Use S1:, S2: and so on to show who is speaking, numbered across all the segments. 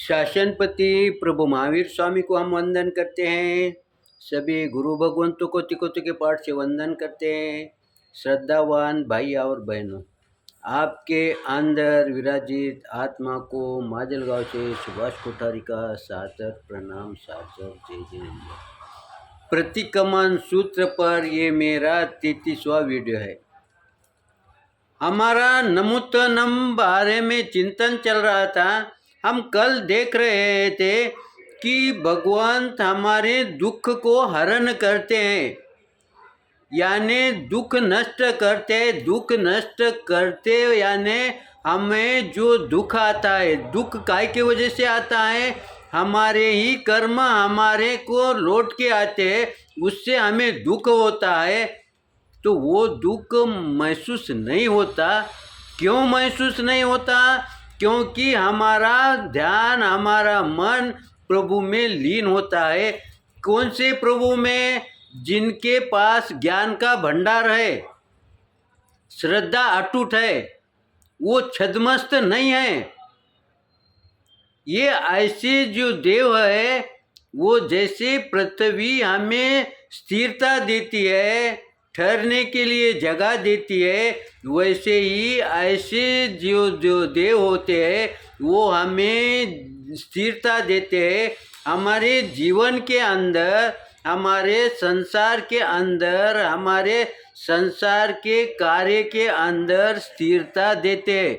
S1: शासनपति प्रभु महावीर स्वामी को हम वंदन करते हैं। सभी गुरु भगवंतों को तिकोती के पाठ से वंदन करते हैं। श्रद्धावान भाई और बहनों, आपके अंदर विराजित आत्मा को माजलगांव से सुभाष कोठारी का सादर प्रणाम, सादर जय जय। प्रतिक्रमण सूत्र पर ये मेरा 33वां वीडियो है। हमारा नमूतनम बारे में चिंतन चल रहा था। हम कल देख रहे थे कि भगवंत हमारे दुख को हरण करते हैं, यानी दुख नष्ट करते। दुख नष्ट करते यानी हमें जो दुख आता है, दुख काय की वजह से आता है? हमारे ही कर्म हमारे को लौट के आते हैं, उससे हमें दुख होता है। तो वो दुख महसूस नहीं होता। क्यों महसूस नहीं होता? क्योंकि हमारा ध्यान, हमारा मन प्रभु में लीन होता है। कौन से प्रभु में? जिनके पास ज्ञान का भंडार है, श्रद्धा अटूट है, वो छद्मस्त नहीं है। ये ऐसे जो देव है, वो जैसे पृथ्वी हमें स्थिरता देती है, ठहरने के लिए जगह देती है, वैसे ही ऐसे जो देव होते हैं वो हमें स्थिरता देते हैं। हमारे जीवन के अंदर, हमारे संसार के अंदर, हमारे संसार के कार्य के अंदर स्थिरता देते हैं।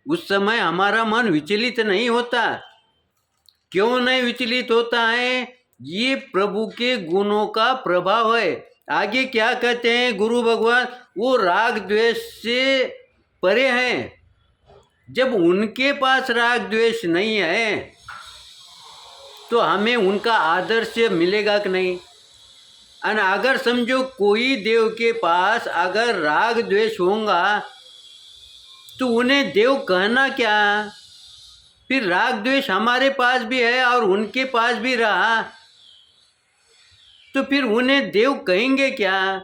S1: उस समय हमारा मन विचलित नहीं होता। क्यों नहीं विचलित होता है? ये प्रभु के गुणों का प्रभाव है। आगे क्या कहते हैं गुरु भगवान? वो राग द्वेष से परे हैं। जब उनके पास राग द्वेष नहीं है तो हमें उनका आदर्श मिलेगा कि नहीं? और अगर समझो कोई देव के पास अगर राग द्वेष होगा तो उन्हें देव कहना क्या? फिर राग द्वेष हमारे पास भी है और उनके पास भी रहा, तो फिर उन्हें देव कहेंगे क्या?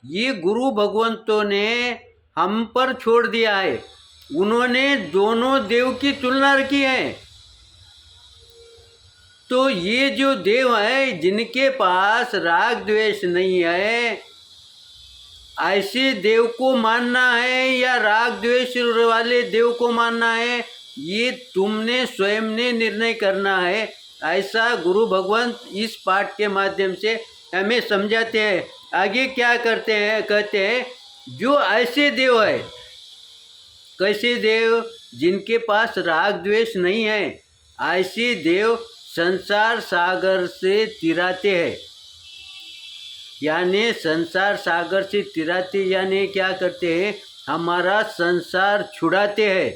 S1: ये गुरु भगवंतों ने हम पर छोड़ दिया है। उन्होंने दोनों देव की तुलना रखी है। तो ये जो देव है जिनके पास राग द्वेष नहीं है, ऐसे देव को मानना है या राग द्वेष वाले देव को मानना है, ये तुमने स्वयं ने निर्णय करना है। ऐसा गुरु भगवंत इस पाठ के माध्यम से हमें समझाते हैं। आगे क्या करते हैं? कहते हैं जो ऐसे देव है, कैसे देव? जिनके पास राग द्वेष नहीं है, ऐसे देव संसार सागर से तिराते हैं। यानी संसार सागर से तिराते यानी क्या करते हैं? हमारा संसार छुड़ाते हैं।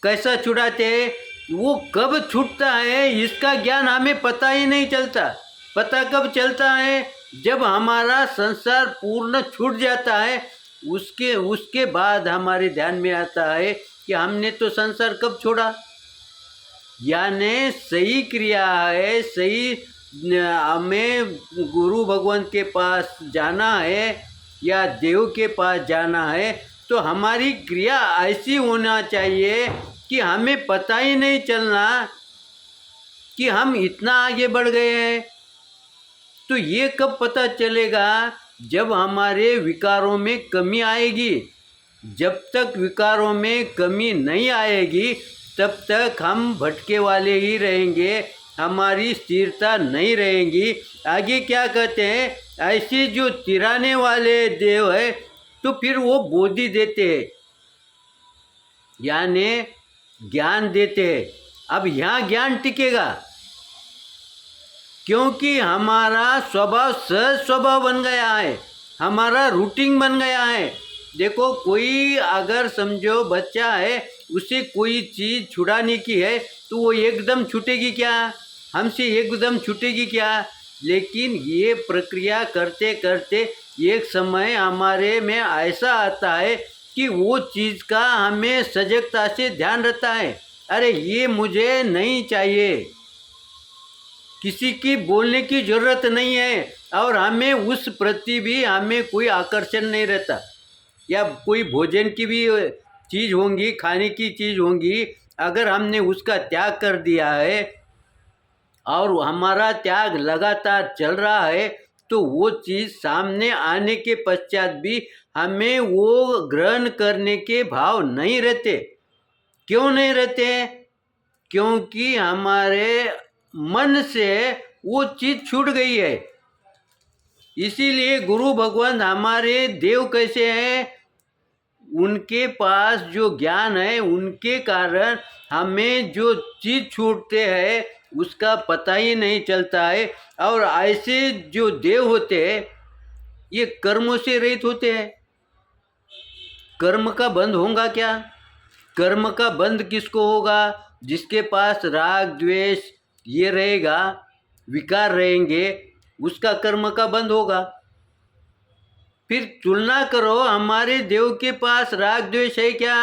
S1: कैसा छुड़ाते हैं? वो कब छूटता है इसका ज्ञान हमें पता ही नहीं चलता। पता कब चलता है? जब हमारा संसार पूर्ण छूट जाता है, उसके बाद हमारे ध्यान में आता है कि हमने तो संसार कब छोड़ा। यानी सही क्रिया है, सही हमें गुरु भगवंत के पास जाना है या देव के पास जाना है, तो हमारी क्रिया ऐसी होना चाहिए कि हमें पता ही नहीं चलना कि हम इतना आगे बढ़ गए हैं। तो ये कब पता चलेगा? जब हमारे विकारों में कमी आएगी। जब तक विकारों में कमी नहीं आएगी तब तक हम भटके वाले ही रहेंगे, हमारी स्थिरता नहीं रहेगी। आगे क्या कहते हैं? ऐसे जो तिराने वाले देव है तो फिर वो बोधि देते हैं, यानी ज्ञान देते हैं। अब यहाँ ज्ञान टिकेगा क्योंकि हमारा स्वभाव सहज स्वभाव बन गया है, हमारा रूटीन बन गया है। देखो, कोई अगर समझो बच्चा है, उसे कोई चीज़ छुड़ाने की है तो वो एकदम छूटेगी क्या? हमसे एकदम छूटेगी क्या? लेकिन ये प्रक्रिया करते करते एक समय हमारे में ऐसा आता है कि वो चीज़ का हमें सजगता से ध्यान रहता है। अरे ये मुझे नहीं चाहिए, किसी की बोलने की ज़रूरत नहीं है, और हमें उस प्रति भी हमें कोई आकर्षण नहीं रहता। या कोई भोजन की भी चीज़ होंगी, खाने की चीज़ होंगी, अगर हमने उसका त्याग कर दिया है और हमारा त्याग लगातार चल रहा है, तो वो चीज़ सामने आने के पश्चात भी हमें वो ग्रहण करने के भाव नहीं रहते। क्यों नहीं रहते? क्योंकि हमारे मन से वो चीज़ छूट गई है। इसीलिए गुरु भगवान हमारे देव कैसे हैं? उनके पास जो ज्ञान है, उनके कारण हमें जो चीज़ छूटते हैं उसका पता ही नहीं चलता है। और ऐसे जो देव होते हैं ये कर्मों से रहित होते हैं। कर्म का बंध होगा क्या? कर्म का बंध किसको होगा? जिसके पास राग द्वेष ये रहेगा, विकार रहेंगे, उसका कर्म का बंध होगा। फिर तुलना करो, हमारे देव के पास राग द्वेष है क्या?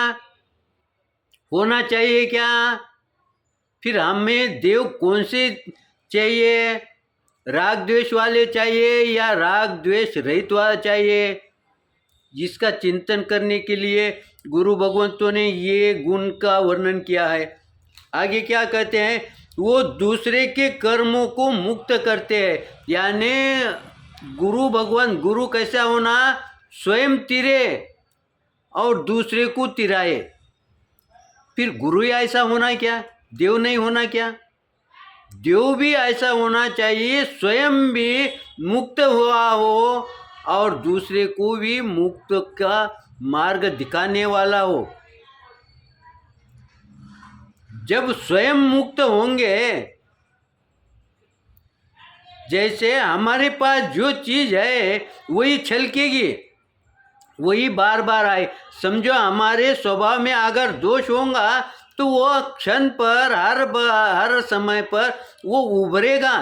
S1: होना चाहिए क्या? फिर हमें देव कौन से चाहिए? राग द्वेष वाले चाहिए या राग द्वेष रहित वाला चाहिए? जिसका चिंतन करने के लिए गुरु भगवंतों ने ये गुण का वर्णन किया है। आगे क्या कहते हैं? वो दूसरे के कर्मों को मुक्त करते हैं। यानी गुरु भगवान, गुरु कैसा होना? स्वयं तिरे और दूसरे को तिराए। फिर गुरु ही ऐसा होना क्या? देव नहीं होना क्या? देव भी ऐसा होना चाहिए, स्वयं भी मुक्त हुआ हो और दूसरे को भी मुक्त का मार्ग दिखाने वाला हो। जब स्वयं मुक्त होंगे, जैसे हमारे पास जो चीज़ है वही छलकेगी, वही बार बार आए। समझो हमारे स्वभाव में अगर दोष होगा तो वो क्षण पर हर समय पर वो उभरेगा।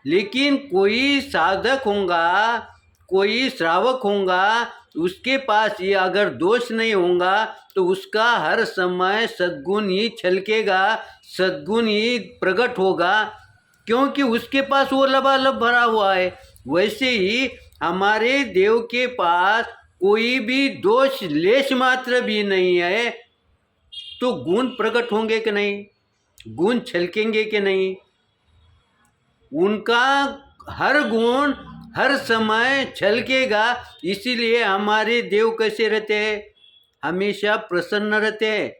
S1: लेकिन कोई साधक होगा, कोई श्रावक होगा, उसके पास ये अगर दोष नहीं होगा तो उसका हर समय सद्गुण ही छलकेगा, सद्गुण ही प्रकट होगा, क्योंकि उसके पास वो लबालब भरा हुआ है। वैसे ही हमारे देव के पास कोई भी दोष लेश मात्र भी नहीं है, तो गुण प्रकट होंगे कि नहीं? गुण छलकेंगे कि नहीं? उनका हर गुण हर समय छलकेगा। इसीलिए हमारे देव कैसे रहते हैं? हमेशा प्रसन्न रहते हैं,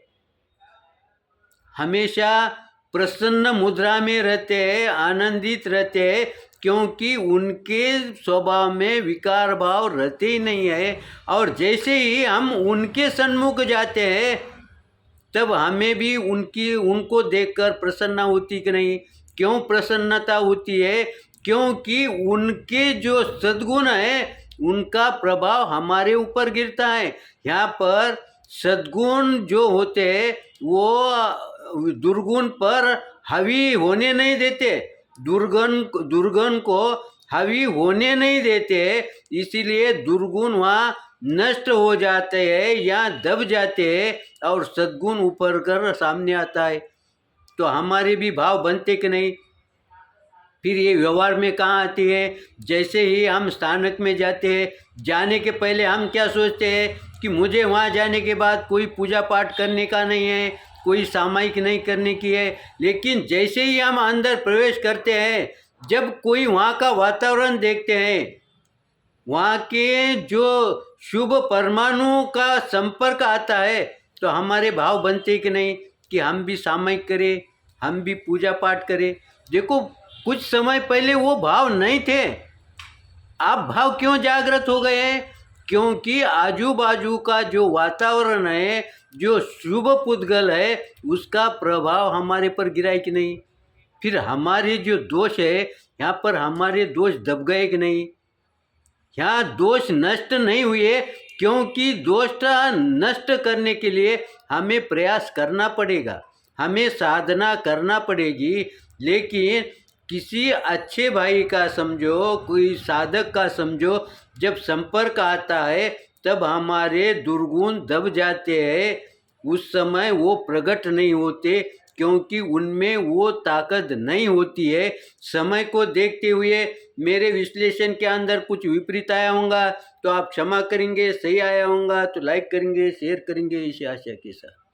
S1: हमेशा प्रसन्न मुद्रा में रहते हैं, आनंदित रहते हैं, क्योंकि उनके स्वभाव में विकार भाव रहते ही नहीं है। और जैसे ही हम उनके सन्मुख जाते हैं तब हमें भी उनको देखकर प्रसन्नता होती कि नहीं? क्यों प्रसन्नता होती है? क्योंकि उनके जो सद्गुण है उनका प्रभाव हमारे ऊपर गिरता है। यहाँ पर सद्गुण जो होते हैं वो दुर्गुण पर हावी होने नहीं देते, दुर्गुण को हावी होने नहीं देते। इसीलिए दुर्गुण वहाँ नष्ट हो जाते हैं या दब जाते हैं और सद्गुण ऊपर कर सामने आता है। तो हमारे भी भाव बनते कि नहीं? फिर ये व्यवहार में कहाँ आती है? जैसे ही हम स्थानक में जाते हैं, जाने के पहले हम क्या सोचते हैं कि मुझे वहाँ जाने के बाद कोई पूजा पाठ करने का नहीं है, कोई सामायिक नहीं करने की है। लेकिन जैसे ही हम अंदर प्रवेश करते हैं, जब कोई वहाँ का वातावरण देखते हैं, वहाँ के जो शुभ परमाणु का संपर्क आता है, तो हमारे भाव बनते कि नहीं कि हम भी सामायिक करें, हम भी पूजा पाठ करें। देखो, कुछ समय पहले वो भाव नहीं थे, अब भाव क्यों जागृत हो गए हैं? क्योंकि आजू बाजू का जो वातावरण है, जो शुभ पुद्गल है, उसका प्रभाव हमारे पर गिरा है कि नहीं? फिर हमारे जो दोष है, यहाँ पर हमारे दोष दब गए कि नहीं? यहाँ दोष नष्ट नहीं हुए, क्योंकि दोष नष्ट करने के लिए हमें प्रयास करना पड़ेगा, हमें साधना करना पड़ेगी। लेकिन किसी अच्छे भाई का समझो, कोई साधक का समझो, जब संपर्क आता है तब हमारे दुर्गुण दब जाते हैं। उस समय वो प्रकट नहीं होते, क्योंकि उनमें वो ताकत नहीं होती है। समय को देखते हुए मेरे विश्लेषण के अंदर कुछ विपरीत आया होगा तो आप क्षमा करेंगे, सही आया होगा तो लाइक करेंगे, शेयर करेंगे, इसी आशा के साथ।